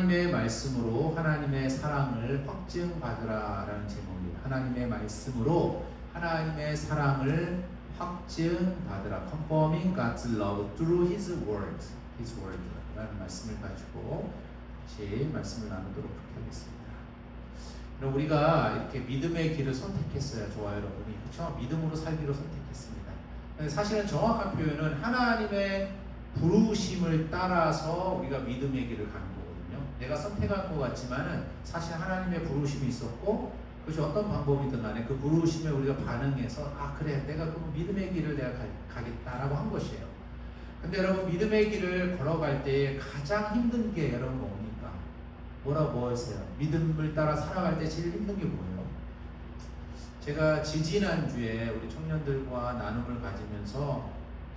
하나님의 말씀으로 하나님의 사랑을 확증받으라라는 제목입니다. 하나님의 말씀으로 하나님의 사랑을 확증받으라. Confirming God's love through His word. His word 라는 말씀을 가지고 같이 말씀을 나누도록 하겠습니다. 우리가 이렇게 믿음의 길을 선택했어요. 좋아요, 여러분이. 그렇죠? 믿음으로 살기로 선택했습니다. 사실은 정확한 표현은 하나님의 부르심을 따라서 우리가 믿음의 길을 가는 거거든요. 내가 선택한 것 같지만은 사실 하나님의 부르심이 있었고, 그렇죠? 어떤 방법이든 간에 그 부르심에 우리가 반응해서 그래, 내가 그 믿음의 길을 내가 가겠다라고 한 것이에요. 근데 여러분, 믿음의 길을 걸어갈 때 가장 힘든 게 여러분 뭡니까? 뭐라고 하세요? 믿음을 따라 살아갈 때 제일 힘든 게 뭐예요? 제가 지지난주에 우리 청년들과 나눔을 가지면서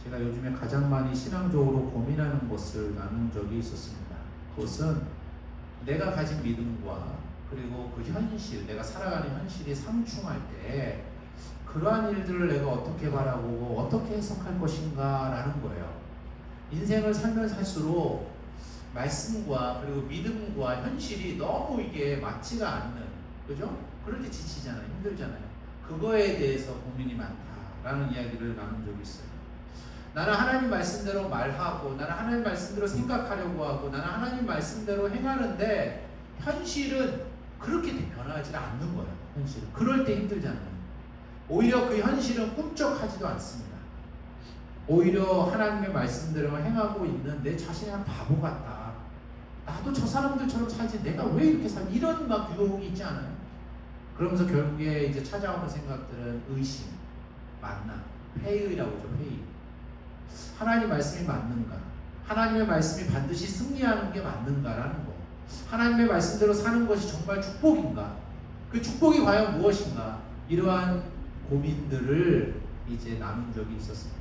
제가 요즘에 가장 많이 신앙적으로 고민하는 것을 나눈 적이 있었습니다. 그것은 내가 가진 믿음과 그리고 그 현실, 내가 살아가는 현실이 상충할 때 그러한 일들을 내가 어떻게 바라보고 어떻게 해석할 것인가 라는 거예요. 인생을 살면 살수록 말씀과 그리고 믿음과 현실이 너무 이게 맞지가 않는, 그죠? 그럴 때 지치잖아요. 힘들잖아요. 그거에 대해서 고민이 많다라는 이야기를 나눈 적이 있어요. 나는 하나님 말씀대로 말하고, 나는 하나님 말씀대로 생각하려고 하고, 나는 하나님 말씀대로 행하는데 현실은 그렇게 변하지 않는 거예요. 현실은. 그럴 때 힘들잖아요. 오히려 그 현실은 꿈쩍하지도 않습니다. 오히려 하나님의 말씀대로 행하고 있는 내 자신이 한 바보 같다. 나도 저 사람들처럼 살지, 내가 왜 이렇게 살지? 이런 막 유혹이 있지 않아요? 그러면서 결국에 이제 찾아오는 생각들은 의심, 만남, 회의라고 하죠. 회의. 하나님 말씀이 맞는가? 하나님의 말씀이 반드시 승리하는 게 맞는가라는 거. 하나님의 말씀대로 사는 것이 정말 축복인가? 그 축복이 과연 무엇인가? 이러한 고민들을 이제 나눈 적이 있었습니다.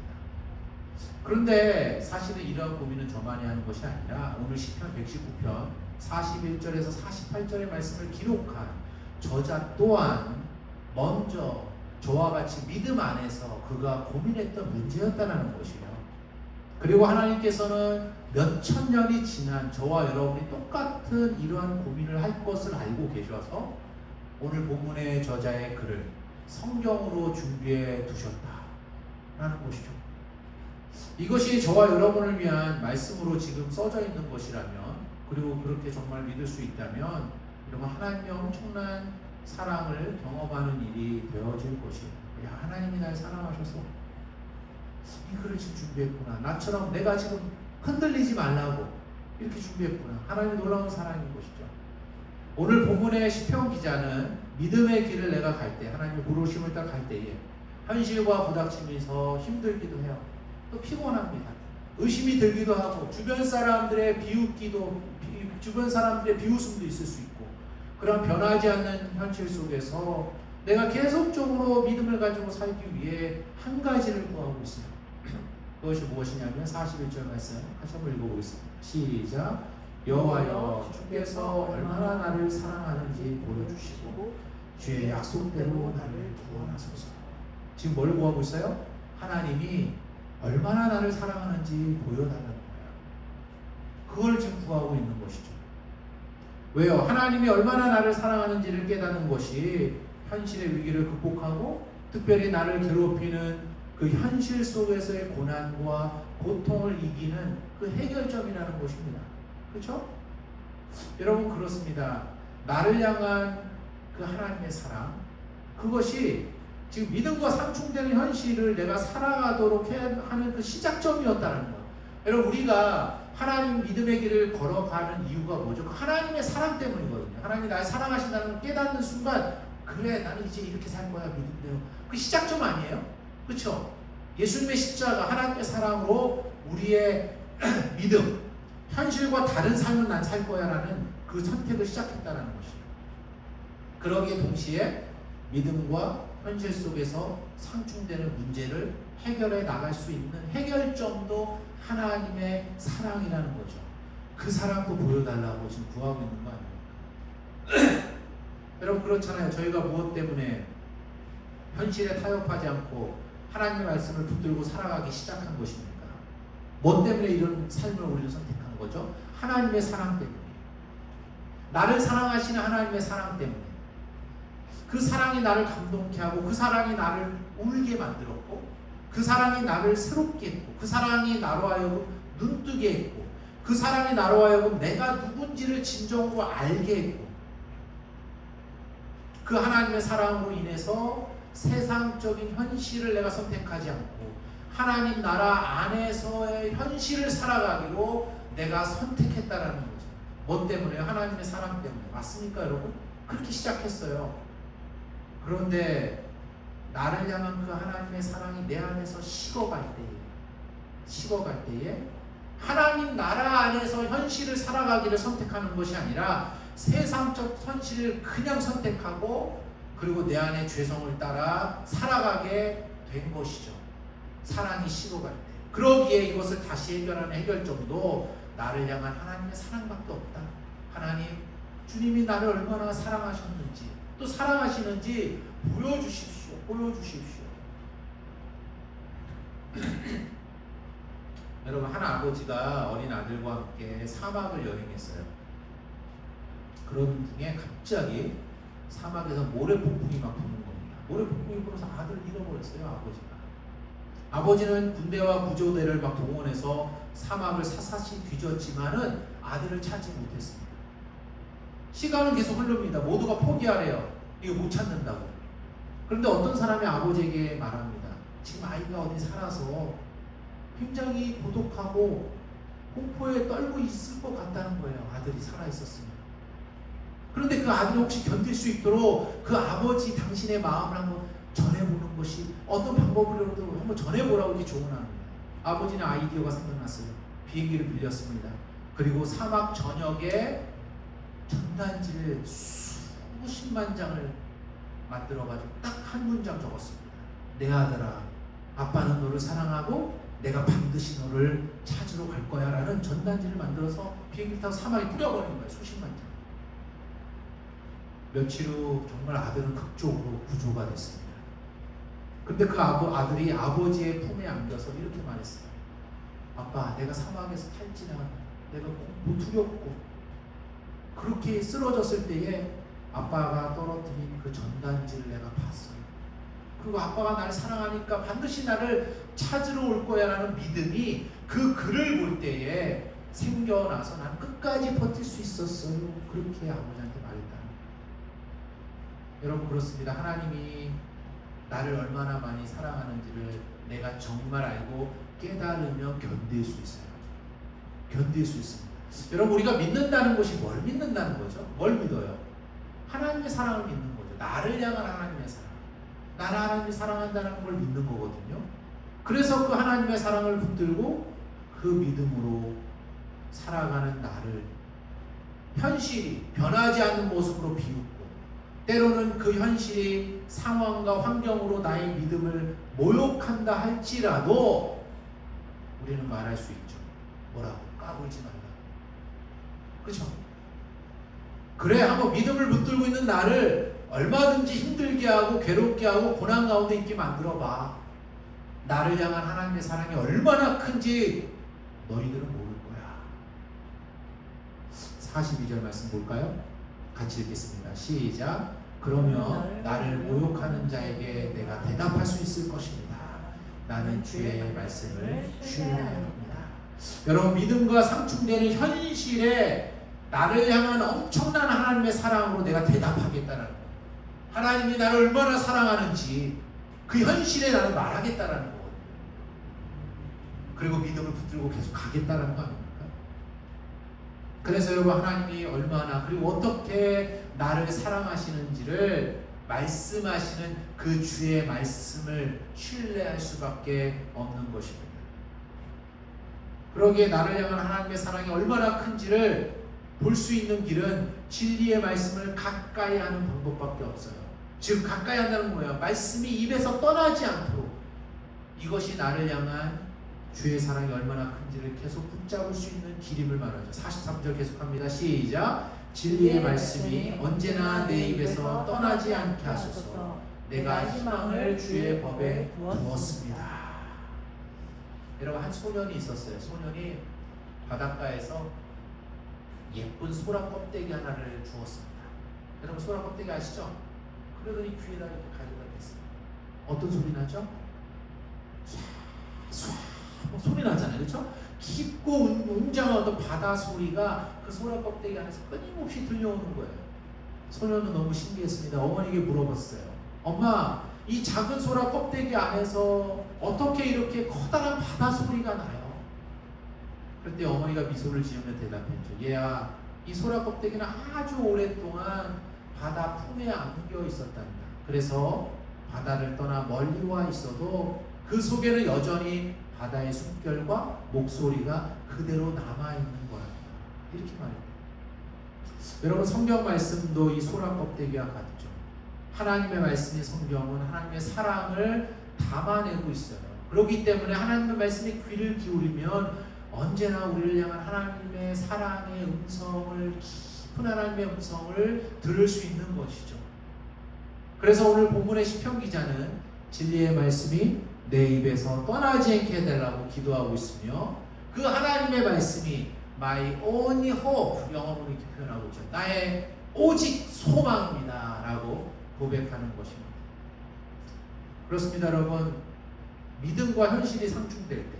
그런데 사실은 이러한 고민은 저만이 하는 것이 아니라 오늘 시편 119편 41절에서 48절의 말씀을 기록한 저자 또한 먼저 저와 같이 믿음 안에서 그가 고민했던 문제였다는 것이에요. 그리고 하나님께서는 몇천 년이 지난 저와 여러분이 똑같은 이러한 고민을 할 것을 알고 계셔서 오늘 본문의 저자의 글을 성경으로 준비해 두셨다라는 것이죠. 이것이 저와 여러분을 위한 말씀으로 지금 써져 있는 것이라면, 그리고 그렇게 정말 믿을 수 있다면 이러면 하나님의 엄청난 사랑을 경험하는 일이 되어질 것이에요. 야, 하나님이 날 사랑하셔서 이 글을 지금 준비했구나. 나처럼 내가 지금 흔들리지 말라고 이렇게 준비했구나. 하나님의 놀라운 사랑인 것이죠. 오늘 본문의 시편 기자는 믿음의 길을 내가 갈 때, 하나님의 부르심을 따라 갈 때에 현실과 부닥치면서 힘들기도 해요. 또 피곤합니다. 의심이 들기도 하고, 주변 사람들의 주변 사람들의 비웃음도 있을 수 있고, 그런 변하지 않는 현실 속에서 내가 계속적으로 믿음을 가지고 살기 위해 한 가지를 구하고 있어요. 그것이 무엇이냐면 41절 말씀 같이 한번 읽어보겠습니다. 시작. 여호와여, 주께서 얼마나 나를 사랑하는지 보여주시고 주의 약속대로 나를 구원하소서. 지금 뭘 구하고 있어요? 하나님이 얼마나 나를 사랑하는지 보여달라는 거예요. 그걸 지금 구하고 있는 것이죠. 왜요? 하나님이 얼마나 나를 사랑하는지를 깨닫는 것이 현실의 위기를 극복하고 특별히 나를 괴롭히는 그 현실 속에서의 고난과 고통을 이기는 그 해결점이라는 것입니다. 그렇죠? 여러분, 그렇습니다. 나를 향한 그 하나님의 사랑, 그것이 지금 믿음과 상충되는 현실을 내가 살아가도록 하는 그 시작점이었다는 것. 여러분, 우리가 하나님 믿음의 길을 걸어가는 이유가 뭐죠? 하나님의 사랑 때문이거든요. 하나님이 나를 사랑하신다는 걸 깨닫는 순간, 그래, 나는 이제 이렇게 살 거야, 믿음대로. 그 시작점 아니에요? 그렇죠? 예수님의 십자가, 하나님의 사랑으로 우리의 믿음, 현실과 다른 삶을 난 살 거야 라는 그 선택을 시작했다는 것이에요. 그러기에 동시에 믿음과 현실 속에서 상충되는 문제를 해결해 나갈 수 있는 해결점도 하나님의 사랑이라는 거죠. 그 사랑도 보여달라고 지금 구하고 있는 거 아닙니까? 여러분, 그렇잖아요. 저희가 무엇 때문에 현실에 타협하지 않고 하나님의 말씀을 붙들고 살아가기 시작한 것입니까? 뭐 때문에 이런 삶을 우리는 선택한 거죠? 하나님의 사랑 때문에. 나를 사랑하시는 하나님의 사랑 때문에. 그 사랑이 나를 감동케 하고, 그 사랑이 나를 울게 만들었고, 그 사랑이 나를 새롭게 했고, 그 사랑이 나로 하여금 눈뜨게 했고, 그 사랑이 나로 하여금 내가 누군지를 진정으로 알게 했고, 그 하나님의 사랑으로 인해서 세상적인 현실을 내가 선택하지 않고 하나님 나라 안에서의 현실을 살아가기로 내가 선택했다라는 거죠. 뭐 때문에요? 하나님의 사랑 때문에. 맞습니까, 여러분? 그렇게 시작했어요. 그런데 나를 향한 그 하나님의 사랑이 내 안에서 식어갈 때에 하나님 나라 안에서 현실을 살아가기를 선택하는 것이 아니라 세상적 현실을 그냥 선택하고, 그리고 내 안에 죄성을 따라 살아가게 된 것이죠. 사랑이 식어갈 때. 그러기에 이것을 다시 해결하는 해결점도 나를 향한 하나님의 사랑밖에 없다. 하나님, 주님이 나를 얼마나 사랑하셨는지, 또 사랑하시는지 보여주십시오. 여러분, 한 아버지가 어린 아들과 함께 사막을 여행했어요. 그런 중에 갑자기 사막에서 모래폭풍이 막 부는 겁니다. 모래폭풍이 불어서 아들을 잃어버렸어요, 아버지가. 아버지는 군대와 구조대를 막 동원해서 사막을 샅샅이 뒤졌지만은 아들을 찾지 못했습니다. 시간은 계속 흐릅니다. 모두가 포기하래요. 이거 못 찾는다고. 그런데 어떤 사람이 아버지에게 말합니다. 지금 아이가 어디 살아서 굉장히 고독하고 공포에 떨고 있을 것 같다는 거예요. 아들이 살아있었으면. 그런데 그 아들이 혹시 견딜 수 있도록 그 아버지 당신의 마음을 한번 전해보는 것이, 어떤 방법으로도 한번 전해보라고 이렇게 조언합니다. 아버지는 아이디어가 생각났어요. 비행기를 빌렸습니다. 그리고 사막 전역에 전단지를 수십만 장을 만들어가지고 딱 한 문장 적었습니다. 내 아들아, 아빠는 너를 사랑하고 내가 반드시 너를 찾으러 갈 거야 라는 전단지를 만들어서 비행기 타고 사막에 뿌려버린 거예요. 수십만 장. 며칠 후 정말 아들은 극적으로 구조가 됐습니다. 근데 그 아들이 아버지의 품에 안겨서 이렇게 말했어요. 아빠, 내가 사막에서 탈진한, 내가 공포 두렵고 그렇게 쓰러졌을 때에 아빠가 떨어뜨린 그 전단지를 내가 봤어요. 그리고 아빠가 나를 사랑하니까 반드시 나를 찾으러 올 거야 라는 믿음이 그 글을 볼 때에 생겨나서 난 끝까지 버틸 수 있었어요. 그렇게 아버지한테 말했다. 여러분, 그렇습니다. 하나님이 나를 얼마나 많이 사랑하는지를 내가 정말 알고 깨달으며 견딜 수 있어요. 견딜 수 있습니다. 여러분, 우리가 믿는다는 것이 뭘 믿는다는 거죠? 뭘 믿어요? 하나님의 사랑을 믿는 거죠. 나를 향한 하나님의 사랑. 나를 하나님이 사랑한다는 걸 믿는 거거든요. 그래서 그 하나님의 사랑을 붙들고 그 믿음으로 살아가는 나를 현실이 변하지 않는 모습으로 비웃고, 때로는 그 현실이 상황과 환경으로 나의 믿음을 모욕한다 할지라도 우리는 말할 수 있죠. 뭐라고? 까불지 말라. 그렇죠? 그래, 한번 믿음을 붙들고 있는 나를 얼마든지 힘들게 하고 괴롭게 하고 고난 가운데 있게 만들어봐. 나를 향한 하나님의 사랑이 얼마나 큰지 너희들은 모를 거야. 42절 말씀 볼까요? 같이 읽겠습니다. 시작. 그러면 나를 모욕하는 자에게 내가 대답할 수 있을 것입니다. 나는 주의 말씀을 신뢰합니다. 여러분, 믿음과 상충되는 현실에 나를 향한 엄청난 하나님의 사랑으로 내가 대답하겠다는 거예요. 하나님이 나를 얼마나 사랑하는지 그 현실에 나는 말하겠다는 거거든요. 그리고 믿음을 붙들고 계속 가겠다는 거 아닙니까? 그래서 여러분, 하나님이 얼마나 그리고 어떻게 나를 사랑하시는지를 말씀하시는 그 주의 말씀을 신뢰할 수밖에 없는 것입니다. 그러기에 나를 향한 하나님의 사랑이 얼마나 큰지를 볼 수 있는 길은 진리의 말씀을 가까이 하는 방법밖에 없어요. 즉, 가까이 한다는 거예요. 말씀이 입에서 떠나지 않도록. 이것이 나를 향한 주의 사랑이 얼마나 큰지를 계속 붙잡을 수 있는 길임을 말하죠. 43절 계속합니다. 시작. 진리의 말씀이 언제나 내 입에서 떠나지 않게 하소서. 내가 희망을 주의 법에 두었습니다. 여러분, 한 소년이 있었어요. 소년이 바닷가에서 예쁜 소라 껍데기 하나를 주었습니다. 여러분 소라 껍데기 아시죠? 그러더니 귀에다 이렇게 가져다 댔어요. 어떤 소리 나죠? 쏴 소리 나잖아요, 그렇죠? 깊고 웅장한 어떤 바다 소리가 그 소라 껍데기 안에서 끊임없이 들려오는 거예요. 소녀는 너무 신기했습니다. 어머니에게 물어봤어요. 엄마, 이 작은 소라 껍데기 안에서 어떻게 이렇게 커다란 바다 소리가 나요? 그때 어머니가 미소를 지으며 대답했죠. 얘야, 이 소라 껍데기는 아주 오랫동안 바다 품에 안겨 있었단다. 그래서 바다를 떠나 멀리 와 있어도 그 속에는 여전히 바다의 숨결과 목소리가 그대로 남아있는 거야. 이렇게 말해요. 여러분 성경 말씀도 이 소라 껍데기와 같죠. 하나님의 말씀이 성경은 하나님의 사랑을 담아내고 있어요. 그렇기 때문에 하나님의 말씀에 귀를 기울이면 언제나 우리를 향한 하나님의 사랑의 음성을, 깊은 하나님의 음성을 들을 수 있는 것이죠. 그래서 오늘 본문의 시편 기자는 진리의 말씀이 내 입에서 떠나지 않게 해달라고 기도하고 있으며 그 하나님의 말씀이 My only hope, 영어로 이렇게 표현하고 있죠. 나의 오직 소망입니다 라고 고백하는 것입니다. 그렇습니다, 여러분. 믿음과 현실이 상충될 때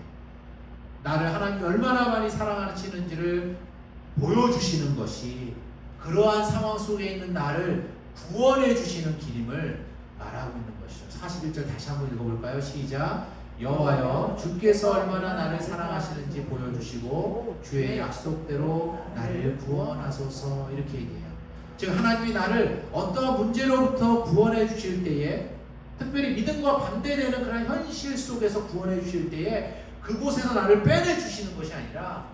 나를 하나님이 얼마나 많이 사랑하시는지를 보여주시는 것이 그러한 상황 속에 있는 나를 구원해 주시는 길임을 말하고 있는 것이죠. 41절 다시 한번 읽어볼까요? 시작. 여호와여, 주께서 얼마나 나를 사랑하시는지 보여주시고 주의 약속대로 나를 구원하소서. 이렇게 얘기해요. 즉 하나님이 나를 어떠한 문제로부터 구원해 주실 때에, 특별히 믿음과 반대되는 그런 현실 속에서 구원해 주실 때에 그곳에서 나를 빼내 주시는 것이 아니라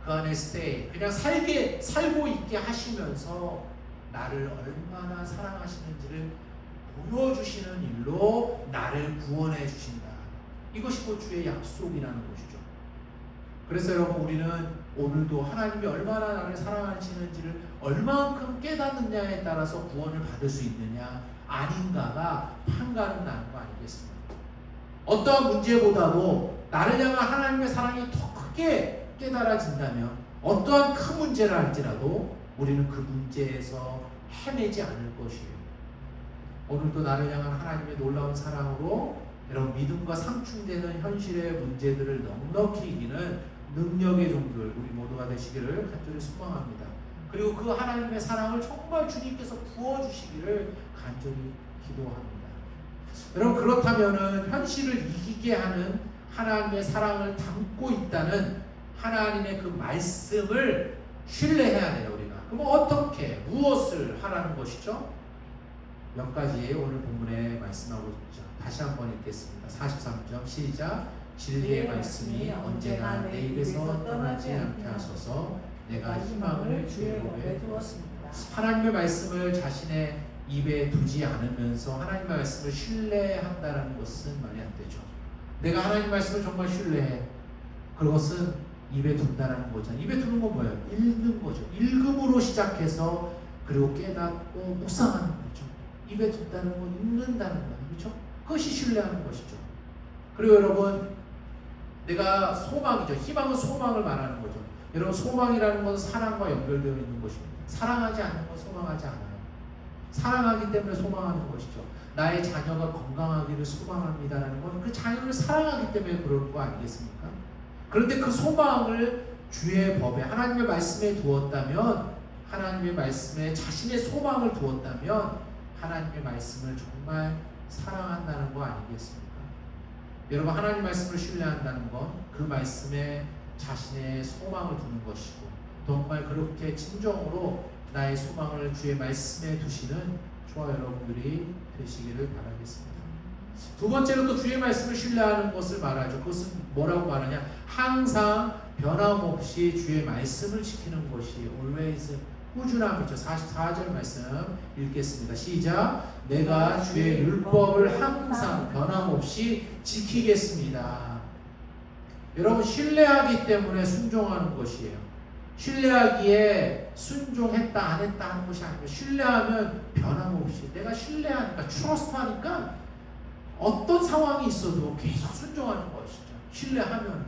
그 안에 stay, 그냥 살고 있게 하시면서 나를 얼마나 사랑하시는지를 보여주시는 일로 나를 구원해 주신다. 이것이 곧 주의 약속이라는 것이죠. 그래서 여러분 우리는 오늘도 하나님이 얼마나 나를 사랑하시는지를 얼만큼 깨닫느냐에 따라서 구원을 받을 수 있느냐 아닌가가 판가름 나는 거 아니겠습니까? 어떠한 문제보다도 나를 향한 하나님의 사랑이 더 크게 깨달아진다면 어떠한 큰 문제를 할지라도 우리는 그 문제에서 헤매지 않을 것이에요. 오늘도 나를 향한 하나님의 놀라운 사랑으로 여러분 믿음과 상충되는 현실의 문제들을 넉넉히 이기는 능력의 종들 우리 모두가 되시기를 간절히 소망합니다. 그리고 그 하나님의 사랑을 정말 주님께서 부어주시기를 간절히 기도합니다. 여러분 그렇다면은 현실을 이기게 하는 하나님의 사랑을 담고 있다는 하나님의 그 말씀을 신뢰해야 돼요. 우리가 그럼 어떻게 무엇을 하라는 것이죠? 몇 가지 오늘 본문에 말씀하고 있죠. 다시 한번 읽겠습니다. 43절 시작. 진리의 말씀이 언제나 내 입에서 떠나지 않게 하소서. 내가 희망을 주의 법에 두었습니다. 하나님의 말씀을 자신의 입에 두지 않으면서 하나님의 말씀을 신뢰한다는 것은 말이 안 되죠. 내가 하나님의 말씀을 정말 신뢰해. 그것은 입에 둔다는 거죠. 입에 두는 건 뭐예요? 읽는 거죠. 읽음으로 시작해서 그리고 깨닫고 묵상하는 거죠. 입에 둔다는 건 읽는다는 거예요. 그렇죠? 그것이 신뢰하는 것이죠. 그리고 여러분 내가 소망이죠. 희망은 소망을 말하는 거죠. 여러분 소망이라는 건 사랑과 연결되어 있는 것입니다. 사랑하지 않는 건 소망하지 않아요. 사랑하기 때문에 소망하는 것이죠. 나의 자녀가 건강하기를 소망합니다라는 건 그 자녀를 사랑하기 때문에 그럴 거 아니겠습니까? 그런데 그 소망을 주의 법에 하나님의 말씀에 두었다면 하나님의 말씀에 자신의 소망을 두었다면 하나님의 말씀을 정말 사랑한다는 거 아니겠습니까? 여러분 하나님 말씀을 신뢰한다는 건 그 말씀에 자신의 소망을 두는 것이고 정말 그렇게 진정으로 나의 소망을 주의 말씀에 두시는 저와 여러분들이 되시기를 바라겠습니다. 두 번째로 또 주의 말씀을 신뢰하는 것을 말하죠. 그것은 뭐라고 말하냐? 항상 변함없이 주의 말씀을 지키는 것이 always 꾸준함이죠. 44절 말씀 읽겠습니다. 시작. 내가 주의 율법을 항상 변함없이 지키겠습니다. 여러분 신뢰하기 때문에 순종하는 것이에요. 신뢰하기에 순종했다 안 했다 하는 것이 아니고 신뢰하면 변함없이 내가 신뢰하니까 트러스트하니까 어떤 상황이 있어도 계속 순종하는 것이죠. 신뢰하면.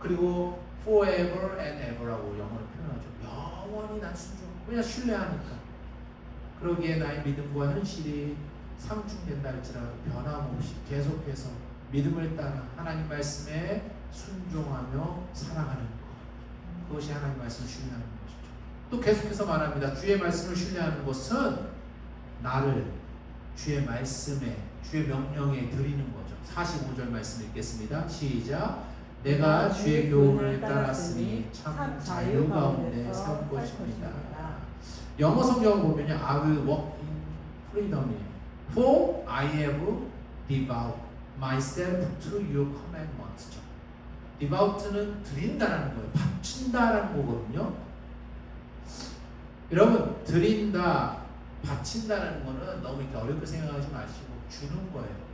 그리고 forever and ever라고 영어로 표현하죠. 영원히 난 순종. 왜냐 신뢰하니까. 그러기에 나의 믿음과 현실이 상충된다 할지라도 변함없이 계속해서 믿음을 따라 하나님 말씀에 순종하며 살아가는 것. 그것이 하나님 말씀을 신뢰하는 것이죠. 또 계속해서 말합니다. 주의 말씀을 신뢰하는 것은 나를 주의 말씀에 주의 명령에 드리는 거죠. 45절 말씀 읽겠습니다. 시작. 내가 주의 교훈을 따랐으니 참 자유 가운데 살 것입니다. 영어 성경을 보면요, I will walk in freedom. For I have devout myself to your commandments. devout는 드린다라는 거예요. 바친다라는 거거든요. 여러분, 드린다, 바친다라는 거는 너무 이렇게 어렵게 생각하지 마시고 주는 거예요.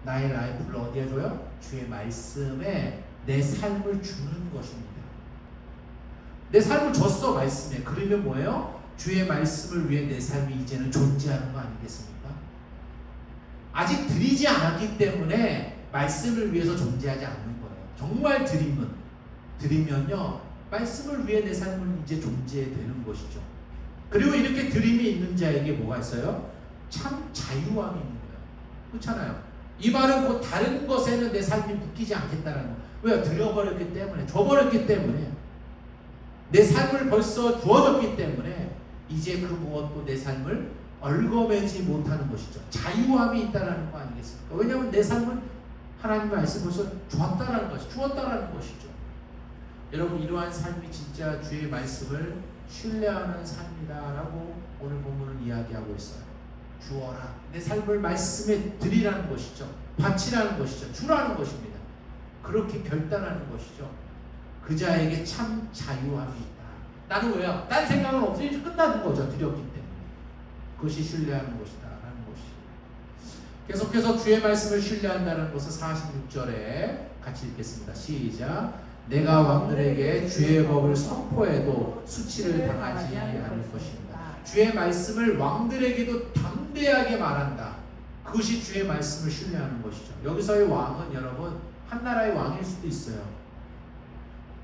나의 라이프를 어디에 줘요? 주의 말씀에 내 삶을 주는 것입니다. 내 삶을 줬어, 말씀에. 그러면 뭐예요? 주의 말씀을 위해 내 삶이 이제는 존재하는 거 아니겠습니까? 아직 드리지 않았기 때문에 말씀을 위해서 존재하지 않는 거예요. 정말 드리면요, 말씀을 위해 내 삶은 이제 존재되는 것이죠. 그리고 이렇게 드림이 있는 자에게 뭐가 있어요? 참 자유함이 있는 거예요. 그렇잖아요. 이 말은 곧 다른 것에는 내 삶이 묶이지 않겠다는 거. 왜요? 드려버렸기 때문에, 줘버렸기 때문에, 내 삶을 벌써 주어졌기 때문에 이제 그 무엇도 내 삶을 얽어매지 못하는 것이죠. 자유함이 있다는 거 아니겠습니까? 왜냐하면 내 삶은 하나님 말씀 벌써 주었다는 것이, 주었다는 것이죠. 여러분, 이러한 삶이 진짜 주의 말씀을 신뢰하는 삶이다라고 오늘 본문은 이야기하고 있어요. 주어라. 내 삶을 말씀에 드리라는 것이죠. 바치라는 것이죠. 주라는 것입니다. 그렇게 결단하는 것이죠. 그 자에게 참 자유함이 있다. 나는 왜요? 딴 생각은 없으니 끝나는 거죠. 드렸기 때문에. 그것이 신뢰하는 것이다 라는 것이. 계속해서 주의 말씀을 신뢰한다는 것을 46절에 같이 읽겠습니다. 시작. 내가 왕들에게 주의 법을 선포해도 수치를 당하지 않을 것입니다. 주의 말씀을 왕들에게도 담대하게 말한다. 그것이 주의 말씀을 신뢰하는 것이죠. 여기서의 왕은 여러분 한 나라의 왕일 수도 있어요.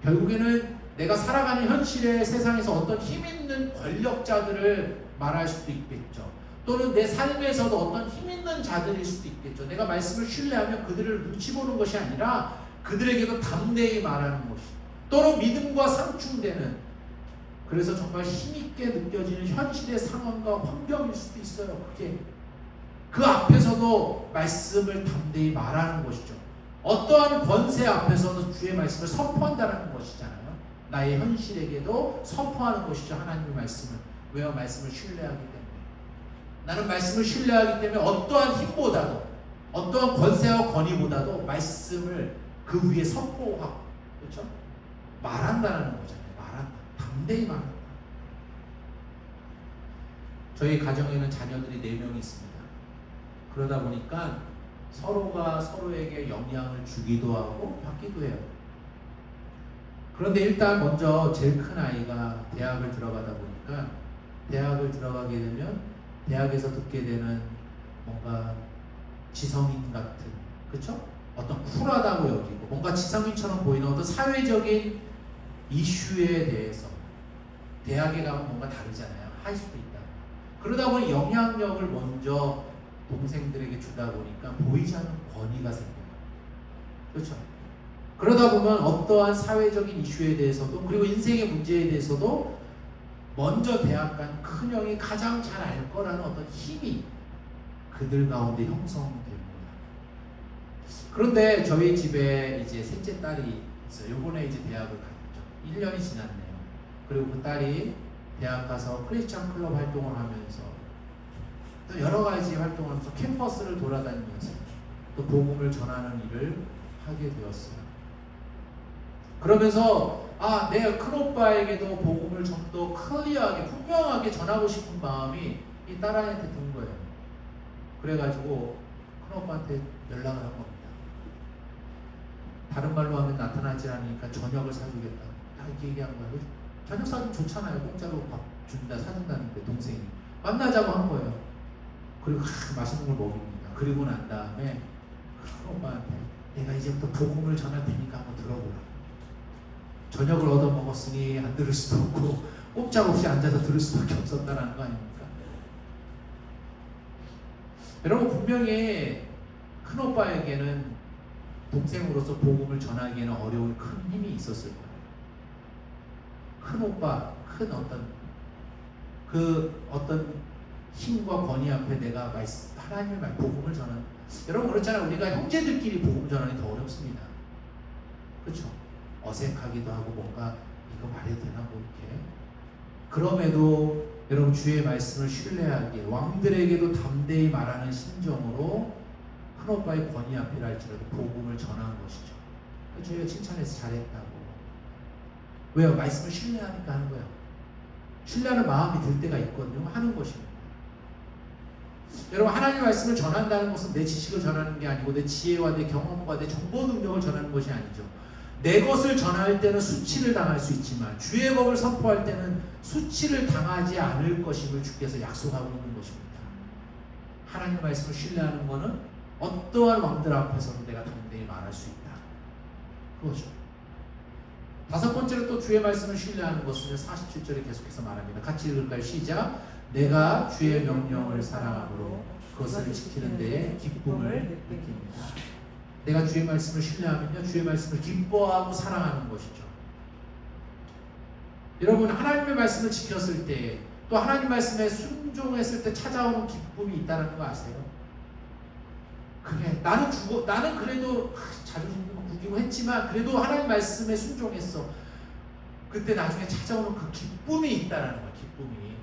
결국에는 내가 살아가는 현실의 세상에서 어떤 힘 있는 권력자들을 말할 수도 있겠죠. 또는 내 삶에서도 어떤 힘 있는 자들일 수도 있겠죠. 내가 말씀을 신뢰하면 그들을 눈치 보는 것이 아니라 그들에게도 담대히 말하는 것이, 또는 믿음과 상충되는, 그래서 정말 힘있게 느껴지는 현실의 상황과 환경일 수도 있어요. 그게 그 앞에서도 말씀을 담대히 말하는 것이죠. 어떠한 권세 앞에서도 주의 말씀을 선포한다는 것이잖아요. 나의 현실에게도 선포하는 것이죠. 하나님의 말씀을. 왜요? 말씀을 신뢰하기 때문에. 나는 말씀을 신뢰하기 때문에 어떠한 힘보다도, 어떠한 권세와 권위보다도 말씀을 그 위에 선포하고, 그렇죠? 말한다는 거잖아요. 말한다. 담대히 말한다. 저희 가정에는 자녀들이 4명이 있습니다. 그러다 보니까 서로가 서로에게 영향을 주기도 하고 받기도 해요. 그런데 일단 먼저 제일 큰 아이가 대학을 들어가다 보니까, 대학을 들어가게 되면 대학에서 듣게 되는 뭔가 지성인 같은, 그렇죠? 어떤 쿨하다고 여기고 뭔가 지성인처럼 보이는 어떤 사회적인 이슈에 대해서 대학에 가면 뭔가 다르잖아요. 할 수도 있다. 그러다 보니 영향력을 먼저 동생들에게 주다 보니까 보이지 않는 권위가 생겨요. 그렇죠? 그러다 보면 어떠한 사회적인 이슈에 대해서도, 그리고 인생의 문제에 대해서도 먼저 대학 간 큰형이 가장 잘 알 거라는 어떤 힘이 그들 가운데 형성됩니다. 그런데 저희 집에 이제 셋째 딸이 있어요. 요번에 이제 대학을 갔죠. 1년이 지났네요. 그리고 그 딸이 대학 가서 크리스찬 클럽 활동을 하면서 또 여러 가지 활동을 하면서 캠퍼스를 돌아다니면서 또 복음을 전하는 일을 하게 되었어요. 그러면서 내 큰오빠에게도 복음을 좀 더 클리어하게, 분명하게 전하고 싶은 마음이 이 딸아이한테 든 거예요. 그래가지고 큰오빠한테 연락을 한 겁니다. 다른 말로 하면 나타나지 않으니까 저녁을 사주겠다. 이렇게 얘기한 거예요. 저녁 사주면 좋잖아요. 공짜로 밥 준다, 사준다는데 동생이. 만나자고 한 거예요. 그리고 맛있는 걸 먹입니다. 그리고 난 다음에 큰 오빠한테 내가 이제부터 복음을 전할 테니까 한번 들어보라. 저녁을 얻어먹었으니 안 들을 수도 없고 꼼짝없이 앉아서 들을 수밖에 없었다는 거 아닙니까? 여러분, 분명히 큰오빠에게는 동생으로서 복음을 전하기에는 어려운 큰 힘이 있었을 거예요. 큰오빠, 큰 어떤 힘과 권위 앞에 내가 하나님의 말, 복음을 전하는, 여러분 그렇잖아요. 우리가 형제들끼리 복음 전하기 더 어렵습니다. 그렇죠? 어색하기도 하고 뭔가 이거 말해도 되나 뭐 이렇게. 그럼에도 여러분 주의 말씀을 신뢰하기에 왕들에게도 담대히 말하는 심정으로 큰오빠의 권위 앞이랄지라도 복음을 전한 것이죠. 저희가 칭찬해서 잘했다고. 왜요? 말씀을 신뢰하니까 하는 거예요. 신뢰하는 마음이 들 때가 있거든요. 하는 것입니다. 여러분, 하나님의 말씀을 전한다는 것은 내 지식을 전하는 게 아니고 내 지혜와 내 경험과 내 정보 능력을 전하는 것이 아니죠. 내 것을 전할 때는 수치를 당할 수 있지만 주의 법을 선포할 때는 수치를 당하지 않을 것임을 주께서 약속하고 있는 것입니다. 하나님의 말씀을 신뢰하는 것은 어떠한 왕들 앞에서도 내가 담대히 말할 수 있다. 그거죠. 다섯 번째로 또 주의 말씀을 신뢰하는 것은 47절에 계속해서 말합니다. 같이 읽을까요? 시작. 내가 주의 명령을 사랑함으로 그것을 지키는 데에 기쁨을 느낍니다. 내가 주의 말씀을 신뢰하면요, 주의 말씀을 기뻐하고 사랑하는 것이죠. 여러분, 하나님의 말씀을 지켰을 때, 또 하나님 말씀에 순종했을 때 찾아오는 기쁨이 있다는 거 아세요? 그래, 나는 그래도 자존심도 구기고 했지만 그래도 하나님 말씀에 순종했어. 그때 나중에 찾아오는 그 기쁨이 있다는 거야. 기쁨이.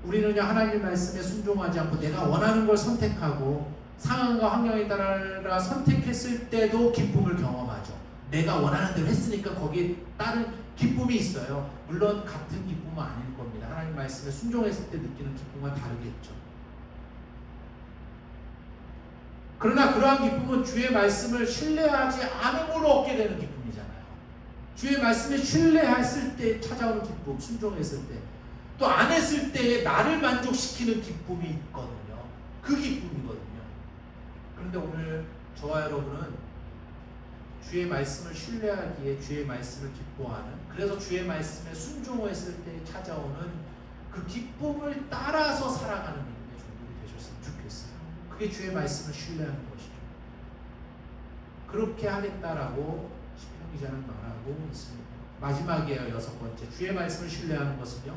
우리는요, 하나님 말씀에 순종하지 않고 내가 원하는 걸 선택하고 상황과 환경에 따라 선택했을 때도 기쁨을 경험하죠. 내가 원하는 대로 했으니까 거기에 따른 기쁨이 있어요. 물론 같은 기쁨은 아닐 겁니다. 하나님 말씀에 순종했을 때 느끼는 기쁨은 다르겠죠. 그러나 그러한 기쁨은 주의 말씀을 신뢰하지 않음으로 얻게 되는 기쁨이잖아요. 주의 말씀에 신뢰했을 때 찾아오는 기쁨, 순종했을 때, 또 안 했을 때에 나를 만족시키는 기쁨이 있거든요. 그 기쁨이거든요. 그런데 오늘 저와 여러분은 주의 말씀을 신뢰하기에 주의 말씀을 기뻐하는, 그래서 주의 말씀에 순종했을 때 찾아오는 그 기쁨을 따라서 살아가는 믿음의 종들이 되셨으면 좋겠어요. 그게 주의 말씀을 신뢰하는 것이죠. 그렇게 하겠다라고 시편 기자는 말하고 있습니다. 마지막이에요. 여섯 번째. 주의 말씀을 신뢰하는 것은요.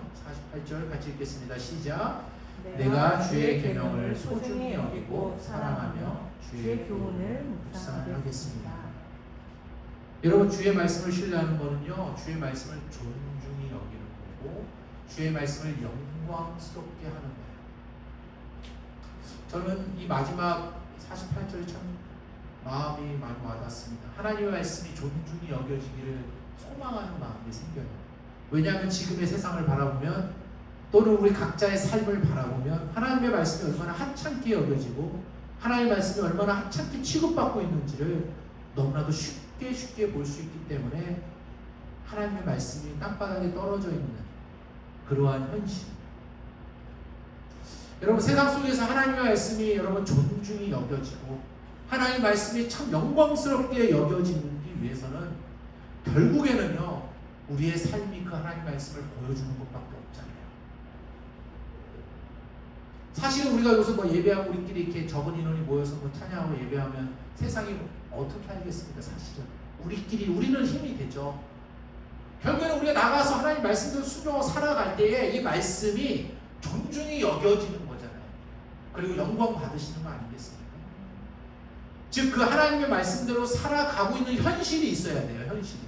48절 같이 읽겠습니다. 시작. 내가 주의 계명을 소중히 여기고 사랑하며 주의 교훈을 묵상하겠습니다. 여러분, 주의 말씀을 신뢰하는 것은요, 주의 말씀을 존중히 여기는 거고 주의 말씀을 영광스럽게 하는 거예요. 저는 이 마지막 48절이 참 마음이 많이 와닿습니다. 하나님의 말씀이 존중히 여겨지기를 소망하는 마음이 생겨요. 왜냐하면 지금의 세상을 바라보면, 또는 우리 각자의 삶을 바라보면 하나님의 말씀이 얼마나 하찮게 여겨지고 하나님의 말씀이 얼마나 하찮게 취급받고 있는지를 너무나도 쉽게 볼 수 있기 때문에 하나님의 말씀이 땅바닥에 떨어져 있는 그러한 현실. 여러분, 세상 속에서 하나님의 말씀이 여러분 존중이 여겨지고 하나님의 말씀이 참 영광스럽게 여겨지기 위해서는 결국에는요, 우리의 삶이 그 하나님의 말씀을 보여주는 것밖에 없잖아요. 사실은 우리가 여기서 뭐 예배하고 우리끼리 이렇게 적은 인원이 모여서 뭐 찬양하고 예배하면 세상이 어떻게 알겠습니까? 사실은 우리는 힘이 되죠. 결국에는 우리가 나가서 하나님 말씀대로 순종하고 살아갈 때에 이 말씀이 존중이 여겨지는 거잖아요. 그리고 영광 받으시는 거 아니겠습니까? 즉 그 하나님의 말씀대로 살아가고 있는 현실이 있어야 돼요. 현실이.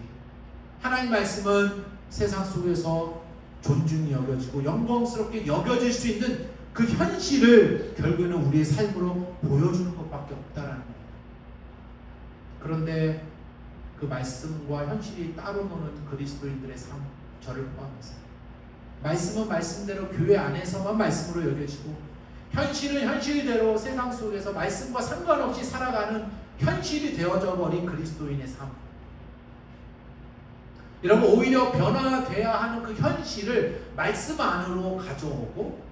하나님 말씀은 세상 속에서 존중이 여겨지고 영광스럽게 여겨질 수 있는 그 현실을 결국에는 우리의 삶으로 보여주는 것밖에 없다라는 거예요. 그런데 그 말씀과 현실이 따로 노는 그리스도인들의 삶, 저를 포함해서 말씀은 말씀대로 교회 안에서만 말씀으로 여겨지고 현실은 현실대로 세상 속에서 말씀과 상관없이 살아가는 현실이 되어져 버린 그리스도인의 삶. 여러분, 오히려 변화돼야 하는 그 현실을 말씀 안으로 가져오고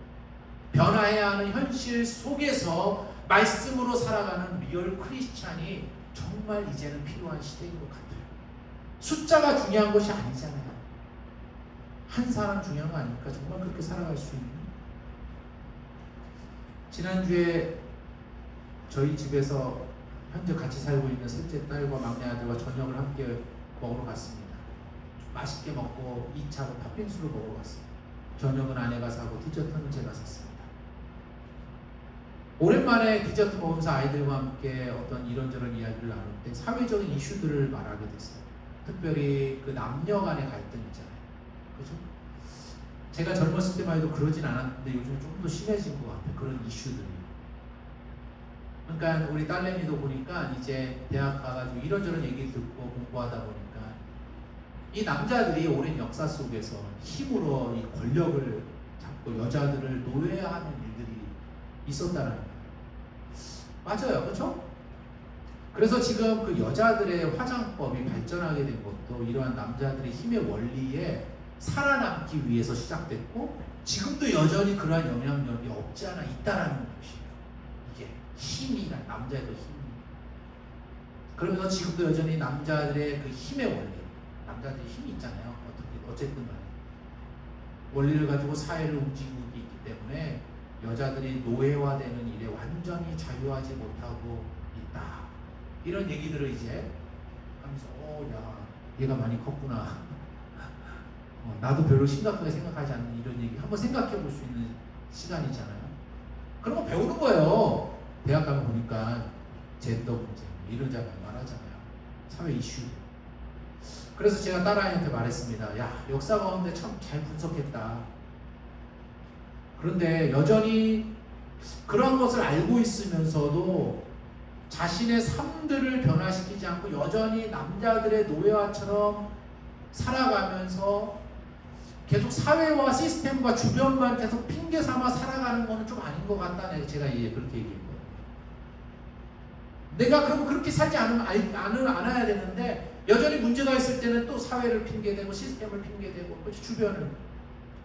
변화해야 하는 현실 속에서 말씀으로 살아가는 리얼 크리스찬이 정말 이제는 필요한 시대인 것 같아요. 숫자가 중요한 것이 아니잖아요. 한 사람 중요한 거 아니니까 정말 그렇게 살아갈 수 있는. 지난주에 저희 집에서 현재 같이 살고 있는 셋째 딸과 막내 아들과 저녁을 함께 먹으러 갔습니다. 맛있게 먹고 2차로 팥빙수를 먹으러 갔습니다. 저녁은 아내가 사고 디저트는 제가 샀습니다. 오랜만에 디저트 먹으면서 아이들과 함께 어떤 이런저런 이야기를 나눌 때 사회적인 이슈들을 말하게 됐어요. 특별히 그 남녀 간의 갈등 있잖아요. 그죠? 제가 젊었을 때만 해도 그러진 않았는데 요즘 조금 더 심해진 것 같아요. 그런 이슈들이. 그러니까 우리 딸내미도 보니까 이제 대학 가가지고 이런저런 얘기 듣고 공부하다 보니까 이 남자들이 오랜 역사 속에서 힘으로 이 권력을 잡고 여자들을 노예하는 일들이 있었다는 거예요. 맞아요. 그렇죠? 그래서 지금 그 여자들의 화장법이 발전하게 된 것도 이러한 남자들의 힘의 원리에 살아남기 위해서 시작됐고 지금도 여전히 그러한 영향력이 없지 않아 있다라는 것이에요. 이게 힘이란 남자의 그 힘. 그러면서 지금도 여전히 남자들의 그 힘의 원리, 남자들의 힘이 있잖아요. 어쨌든 간에 원리를 가지고 사회를 움직이고 있기 때문에 여자들이 노예화되는 일에 완전히 자유하지 못하고 있다. 이런 얘기들을 이제 하면서 야 얘가 많이 컸구나. 나도 별로 심각하게 생각하지 않는 이런 얘기 한번 생각해 볼 수 있는 시간이잖아요. 그런 거 배우는 거예요. 대학 가면 보니까 젠더 문제 이런잖아요. 말하잖아요. 사회 이슈. 그래서 제가 딸아이한테 말했습니다. 야 역사 가운데 참 잘 분석했다. 그런데 여전히 그런 것을 알고 있으면서도 자신의 삶들을 변화시키지 않고 여전히 남자들의 노예화처럼 살아가면서 계속 사회와 시스템과 주변만 계속 핑계 삼아 살아가는 거는 좀 아닌 것 같다. 제가 그렇게 얘기했거든요. 내가 그러면 그렇게 살지 않아야 되는데 여전히 문제가 있을 때는 또 사회를 핑계대고 시스템을 핑계대고 주변을.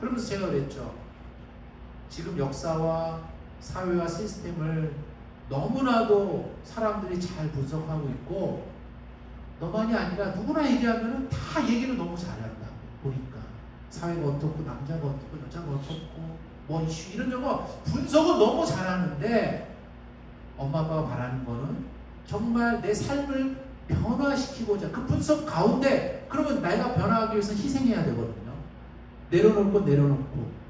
그러면서 제가 그랬죠. 지금 역사와 사회와 시스템을 너무나도 사람들이 잘 분석하고 있고 너만이 아니라 누구나 얘기하면 다 얘기를 너무 잘한다. 보니까 사회가 어떻고 남자가 어떻고 여자가 어떻고 뭐 이슈 이런 거 분석은 너무 잘하는데 엄마 아빠가 바라는 거는 정말 내 삶을 변화시키고자 그 분석 가운데 그러면 내가 변화하기 위해서 희생해야 되거든요. 내려놓을 건 내려놓고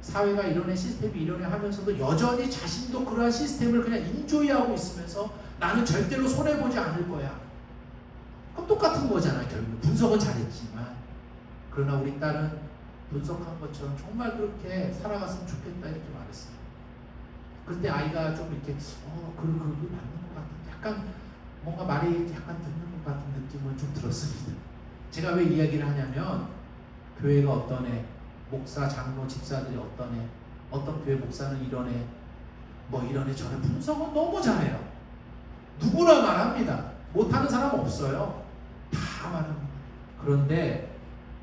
사회가 이러네 시스템이 이러네 하면서도 여전히 자신도 그러한 시스템을 그냥 인조이하고 있으면서 나는 절대로 손해보지 않을 거야. 그럼 똑같은 거잖아. 결국 분석은 잘했지만 그러나 우리 딸은 분석한 것처럼 정말 그렇게 살아갔으면 좋겠다 이렇게 말했어요. 그때 아이가 좀 이렇게 그거 맞는 것 같은 약간 뭔가 말이 약간 듣는 것 같은 느낌은 좀 들었습니다. 제가 왜 이야기를 하냐면 교회가 어떤 애 목사, 장로, 집사들이 어떤 애 어떤 교회 목사는 이런 애 뭐 이런 애 저런 분석은 너무 잘해요. 누구나 말합니다. 못하는 사람 없어요. 다 말합니다. 그런데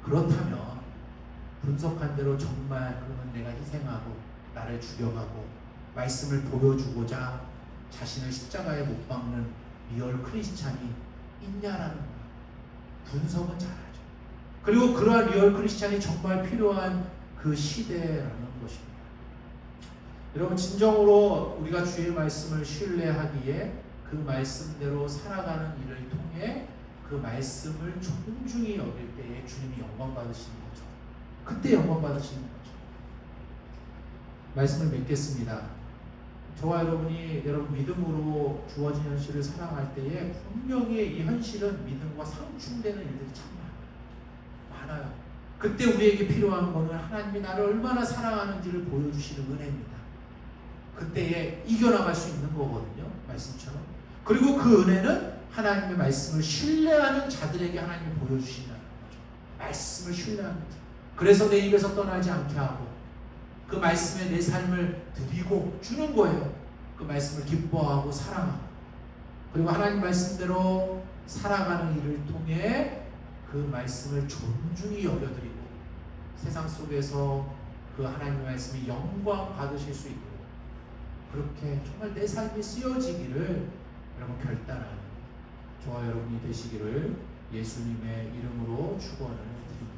그렇다면 분석한 대로 정말 그러면 내가 희생하고 나를 죽여가고 말씀을 보여주고자 자신을 십자가에 못 박는 리얼 크리스찬이 있냐라는 거예요. 분석은 잘하죠. 그리고 그러한 리얼 크리스찬이 정말 필요한 그 시대라는 것입니다. 여러분 진정으로 우리가 주의 말씀을 신뢰하기에 그 말씀대로 살아가는 일을 통해 그 말씀을 존중히 여길 때에 주님이 영광 받으시는 거죠. 그때 영광 받으시는 거죠. 말씀을 맺겠습니다. 저와 여러분이 여러분 믿음으로 주어진 현실을 살아갈 때에 분명히 이 현실은 믿음과 상충되는 일들이 참 많아요. 그때 우리에게 필요한 것은 하나님이 나를 얼마나 사랑하는지를 보여주시는 은혜입니다. 그때에 이겨나갈 수 있는 거거든요. 말씀처럼. 그리고 그 은혜는 하나님의 말씀을 신뢰하는 자들에게 하나님이 보여주신다는 거죠. 말씀을 신뢰하는 자. 그래서 내 입에서 떠나지 않게 하고 그 말씀에 내 삶을 드리고 주는 거예요. 그 말씀을 기뻐하고 사랑하고 그리고 하나님 말씀대로 살아가는 일을 통해 그 말씀을 존중히 여겨드리고 세상 속에서 그 하나님의 말씀이 영광 받으실 수 있도록 그렇게 정말 내 삶이 쓰여지기를 여러분 결단하는 저와 여러분이 되시기를 예수님의 이름으로 축원을